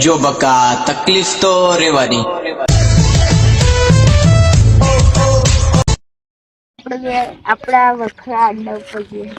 જો બકા તકલીફ તો રહેવાની. આપણા વખરા અડ્ડા ઉપર જઈએ.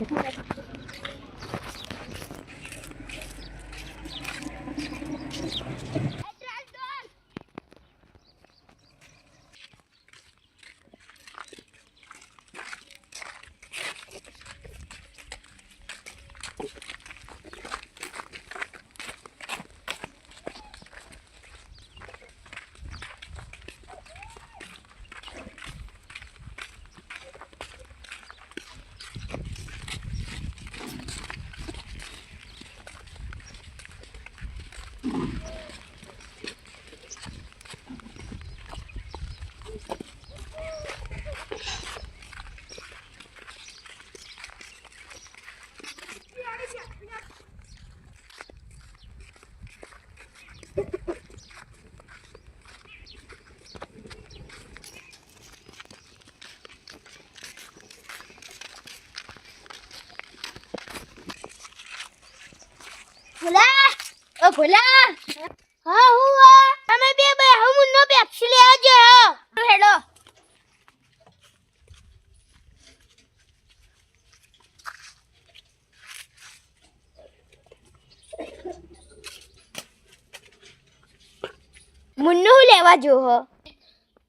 ભોલા હા હું તમે બે ભાઈ હું નો પેપ્સી લે આવજો હેડો. મુન્નો લેવા જો હો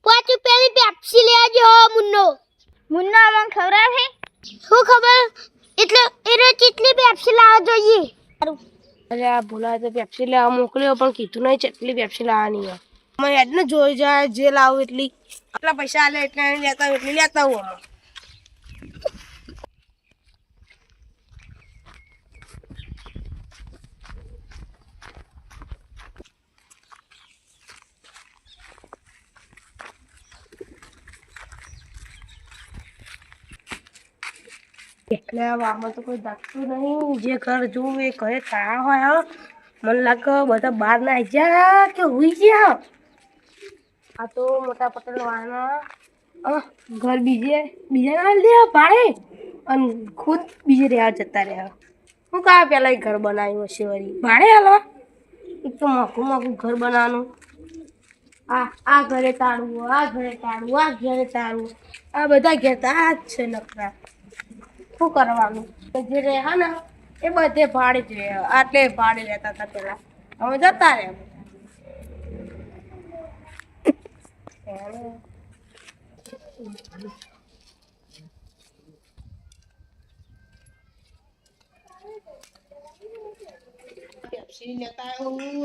5 રૂપિયાની પેપ્સી લે આવજો મુન્નો. મુન્નો આમાં ખવરાવે શું ખબર એટલે એ કેટલી પેપ્સી લાવવા જોઈએ. અરે આ ભૂલા તો પેપ્સી લેવા મોકલ્યો પણ કીધું નહીં કેટલી પેપ્સી લાવવાની હોય. અમે હેડને જોઈ જાય જે લાવું એટલી આટલા પૈસા આલે એટલે લેતા એટલી લેતા હું અમે. એટલે આમાં તો કોઈ દાખતું નહીં જે ઘર જોવું એ ઘરે તાળા હોય. મને લાગે બધા બહાર ના આવી ગયા કે હુઈ ગયા. આ તો મોટા પટેલ વાળા ઘર બીજા ના દે ભાડે અને ખુદ બીજે રહેવા જતા રહ્યા. હું કહા પેલા ઘર બનાવ્યું હશે વળી ભાડે હાલવા. એક તો મોઘું ઘર બનાવવાનું. આ ઘરે તાળવું આ ઘરે તાળવું આ ઘરે તાળવું આ બધા ઘેરતા આ જ છે નકરા. શું કરવાનું જે રહે ને એ બધે ભાડે જ રહે. આટલે ભાડે રહેતા હતા પેલા હવે જતા રહે.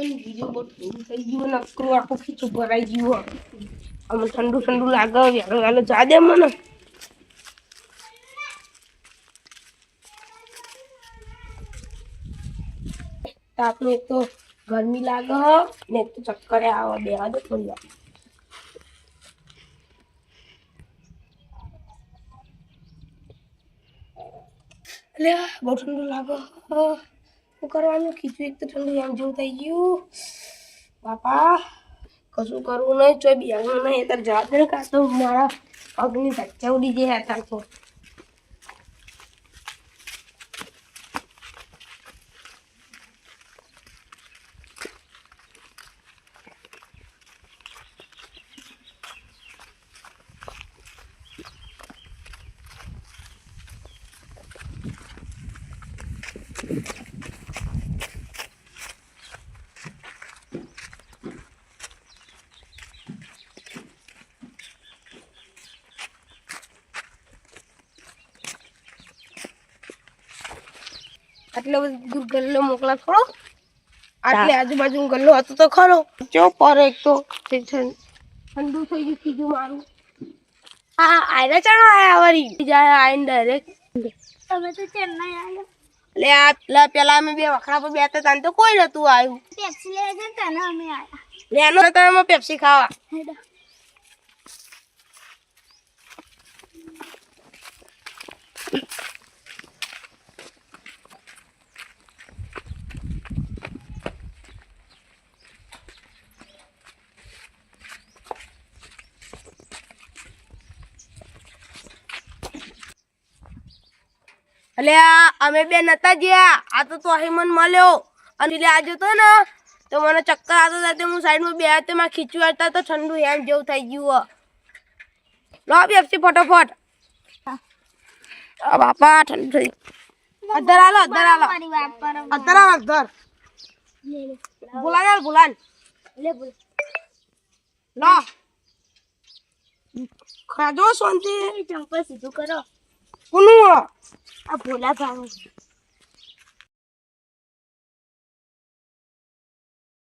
બીજું બધું થઈ ગયું નકરું આખું ખીચું ભરાઈ ગયું. અમે ઠંડુ લાગે વહેલો જા દે મને. આપણે એક તો ગરમી લાગે ને એક તો ચક્કરે આવે બે દે થોડી વાર. એટલે બહુ ઠંડુ લાગે. શું કરવાનું ખીચું એક તો ઠંડુ એમ જેવું થઈ ગયું. બાપા કશું કરવું નહીં ચોય બિયાનું નહીં અત્યારે જવા દે ને કાં તો મારા પગની ધચ્ચા ઉડી જાય અત્યારે તો. આટલે બધું ગલ્લો મોકલા થોડો. આટલે આજુબાજુ ગલ્લો હતો તો ખરો ચો પર એક તો ઠંડુ થઈ ગયું કીધું મારું. હા આયરા ચાણા આયા વળી જાય આઈને ડાયરેક્ટ. તમે તો ચેન્નાઈ આવ્યા એટલે આ પેલા અમે બે વખરા પર બેઠા હતા તો કોઈ નતું આવ્યું. પેપ્સી લેવા જતા ને અમે આવ્યા. લેનો હતા એમાં પેપ્સી ખાવા. હેડો એટલે અમે બે નતા ગયા. આ તો અહીં મને મળ્યો અને આજે તો ને તો મને ચક્કર આવતા હતા હું સાઈડમાં બે તો માં ખીચું આવતા તો ઠંડુ એમ જેવું થઈ ગયું લો પેપ્સી ફટાફટ બાપા ઠંડુ થઈ અધર આલો ભૂલાન લો ખાધો શાંતિ ચંપલ સીધું કરો કોનું આ ભોલા ભાવ